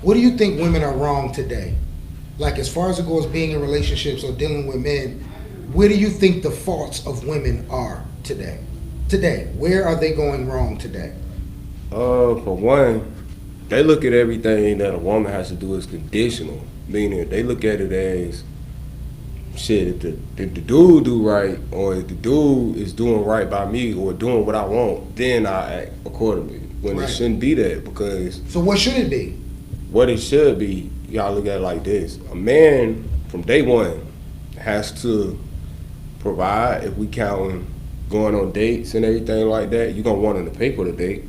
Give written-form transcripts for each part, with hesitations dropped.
What do you think women are wrong today? Like as far as it goes, being in relationships or dealing with men, where do you think the faults of women are today? Today, where are they going wrong today? For one, they look at everything that a woman has to do as conditional, meaning they look at it as shit. If the dude do right, or if the dude is doing right by me, or doing what I want, then I act accordingly. When Right. it shouldn't be that, because So what should it be? what it should be, you gotta look at it like this: a man from day one has to provide. If we counting going on dates and everything like that, you're gonna want him to pay for the date.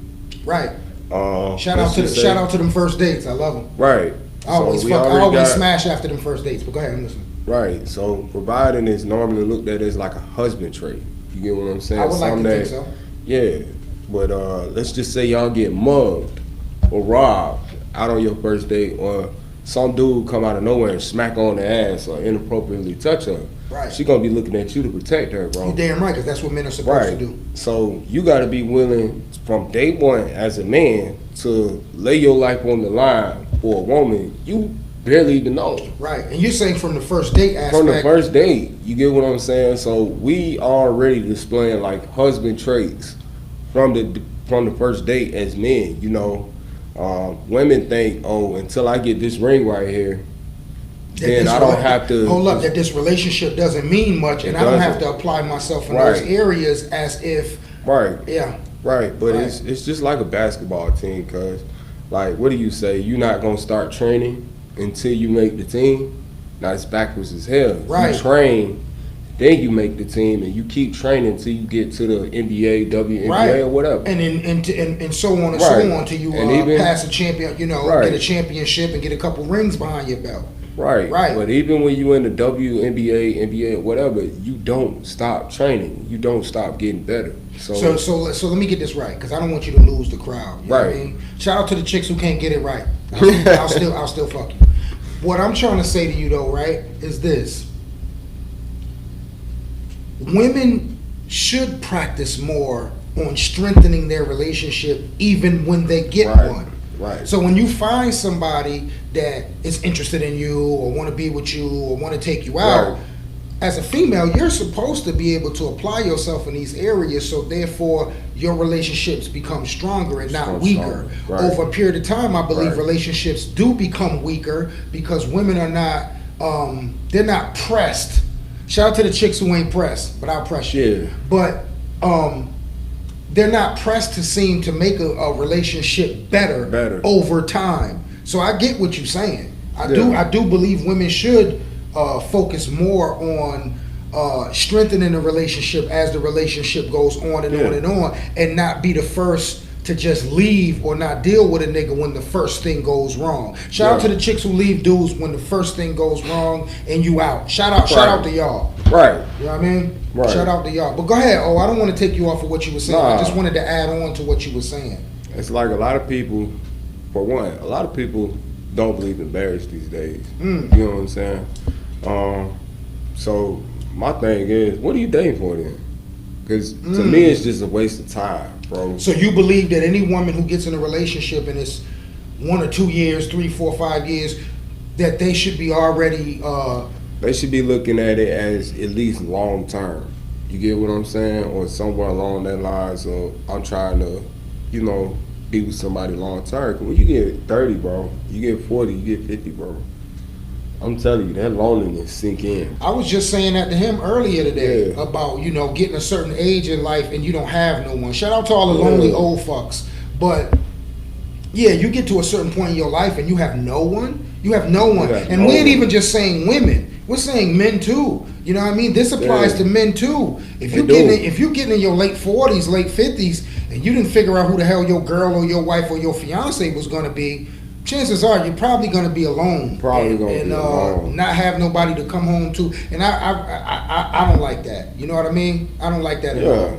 Right. Shout let's out to just say- shout out to them first dates. I love them. Right. I always we fuck, I already always got- smash after them first dates. But go ahead, I'm listening. Right. So providing is normally looked at as like a husband trait. You get what I'm saying? I would like to Something think so. Yeah. But let's just say y'all get mugged or robbed out on your first date, or some dude come out of nowhere and smack on the ass or inappropriately touch her. Right. She gonna be looking at you to protect her, bro. You damn right, because that's what men are supposed to do. So you got to be willing from day one as a man to lay your life on the line for a woman you barely even know. Right. And you're saying from the first date aspect. From the first date, you get what I'm saying? So we already displaying like husband traits from the first date as men. You know, women think, oh, until I get this ring right here, that then this I don't rela- have to. Hold up, that this relationship doesn't mean much, and It I don't have doesn't. to apply myself in Right. those areas as if, Right. yeah. Right, but Right. it's just like a basketball team, cause like what do you say? You're not gonna start training until you make the team. Now it's backwards as hell. Right. You train, then you make the team, and you keep training until you get to the NBA, WNBA, Right. or whatever. And so on and Right. so on till you And even- pass a champion, Right. get a championship and get a couple rings behind your belt. Right. Right. But even when you in the WNBA, NBA, whatever, you don't stop training. You don't stop getting better. So let me get this right, because I don't want you to lose the crowd. You know what I Right. mean? Shout out to the chicks who can't get it right. I'll still fuck you. What I'm trying to say to you though, right, is this: women should practice more on strengthening their relationship, even when they get Right. one. Right. So when you find somebody that is interested in you or want to be with you or want to take you out, Right. as a female, you're supposed to be able to apply yourself in these areas, so therefore your relationships become stronger and not Become weaker. stronger, right. Over a period of time, I believe Right. relationships do become weaker because women are not, they're not pressed. Shout out to the chicks who ain't pressed, but I'll press you. Yeah. But they're not pressed to seem to make a relationship better over time. So I get what you're saying. I do believe women should focus more on strengthening the relationship as the relationship goes on and on and on, and not be the first to just leave or not deal with a nigga when the first thing goes wrong. Shout out to the chicks who leave dudes when the first thing goes wrong and you out. Shout out to y'all. Right. You know what I mean? Right. Shout out to y'all. But go ahead. Oh, I don't want to take you off of what you were saying. I Nah. just wanted to add on to what you were saying. It's like a lot of people, for one, a lot of people don't believe in marriage these days. Mm. You know what I'm saying? So my thing is, what are you dating for then? Because to me, it's just a waste of time, bro. So you believe that any woman who gets in a relationship and it's 1 or 2 years, 3, 4, 5 years, that they should be already They should be looking at it as at least long term. You get what I'm saying? Or somewhere along that lines of I'm trying to, be with somebody long term. 'Cause when you get 30, bro, you get 40, you get 50, bro. I'm telling you, that loneliness sink in. I was just saying that to him earlier today Yeah. about, getting a certain age in life and you don't have no one. Shout out to all the lonely old fucks. But yeah, you get to a certain point in your life and you have no one. You have no one. have And no we ain't one. even just saying women. We're saying men too. You know what I mean? This applies Yeah. to men too. If They you do. getting in your late 40s, late 50s, and you didn't figure out who the hell your girl or your wife or your fiance was gonna be, chances are you're probably gonna be alone. Probably gonna be alone. Not have nobody to come home to. And I don't like that. You know what I mean? I don't like that at all.